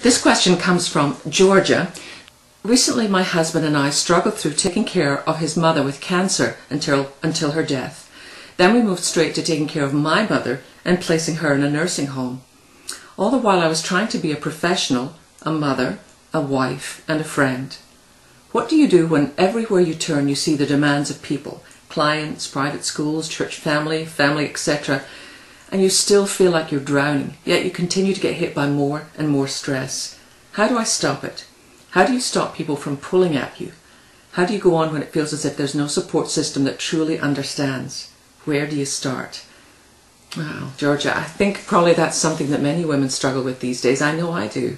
This question comes from Georgia. Recently, my husband and I struggled through taking care of his mother with cancer until her death. Then we moved straight to taking care of my mother and placing her in a nursing home. All the while I was trying to be a professional, a mother, a wife, and a friend. What do you do when everywhere you turn you see the demands of people, clients, private schools, church family, etc., and you still feel like you're drowning, yet you continue to get hit by more and more stress? How do I stop it? How do you stop people from pulling at you? How do you go on when it feels as if there's no support system that truly understands? Where do you start? Well, Georgia, I think probably that's something that many women struggle with these days. I know I do.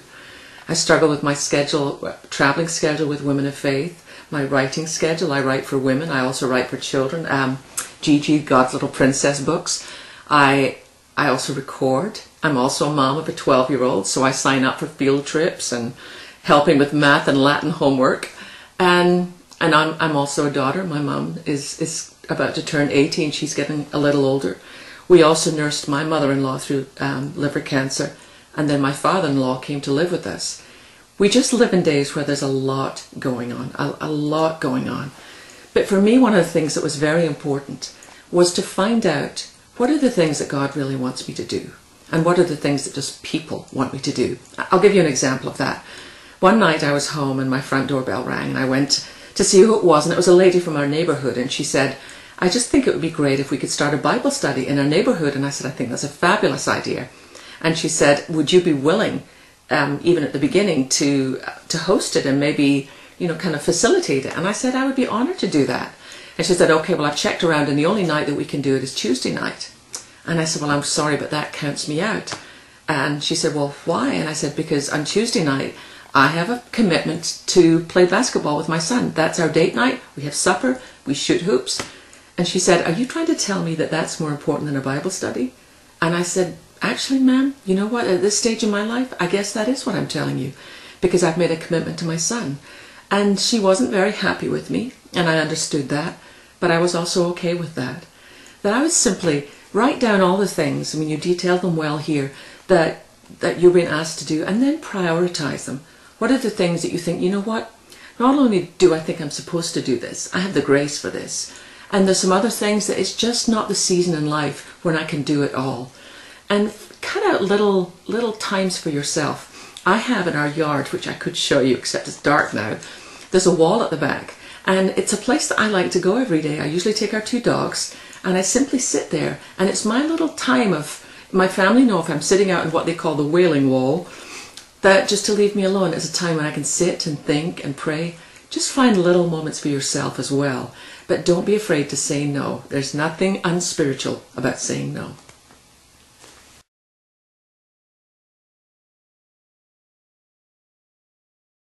I struggle with my schedule, traveling schedule with Women of Faith, my writing schedule. I write for women. I also write for children. Gigi, God's Little Princess books. I also record. I'm also a mom of a 12-year-old, so I sign up for field trips and helping with math and Latin homework. And I'm also a daughter. My mom is about to turn 18. She's getting a little older. We also nursed my mother-in-law through liver cancer, and then my father-in-law came to live with us. We just live in days where there's a lot going on, a lot going on. But for me, one of the things that was very important was to find out, what are the things that God really wants me to do? And what are the things that just people want me to do? I'll give you an example of that. One night I was home and my front doorbell rang, and I went to see who it was, and it was a lady from our neighborhood, and she said, I just think it would be great if we could start a Bible study in our neighborhood. And I said, I think that's a fabulous idea. And she said, would you be willing, even at the beginning, to host it and maybe, kind of facilitate it? And I said, I would be honored to do that. And she said, okay, well, I've checked around and the only night that we can do it is Tuesday night. And I said, well, I'm sorry, but that counts me out. And she said, well, why? And I said, because on Tuesday night, I have a commitment to play basketball with my son. That's our date night. We have supper. We shoot hoops. And she said, are you trying to tell me that that's more important than a Bible study? And I said, actually, ma'am, you know what? At this stage in my life, I guess that is what I'm telling you, because I've made a commitment to my son. And she wasn't very happy with me, and I understood that, but I was also okay with that. That I would simply write down all the things, you detail them well here, that you're being asked to do, and then prioritize them. What are the things that you think, you know what? Not only do I think I'm supposed to do this, I have the grace for this. And there's some other things that it's just not the season in life when I can do it all. And cut out little times for yourself. I have in our yard, which I could show you, except it's dark now, there's a wall at the back. And it's a place that I like to go every day. I usually take our 2 dogs, and I simply sit there. And it's my little time of, my family know if I'm sitting out in what they call the wailing wall, that just to leave me alone is a time when I can sit and think and pray. Just find little moments for yourself as well. But don't be afraid to say no. There's nothing unspiritual about saying no.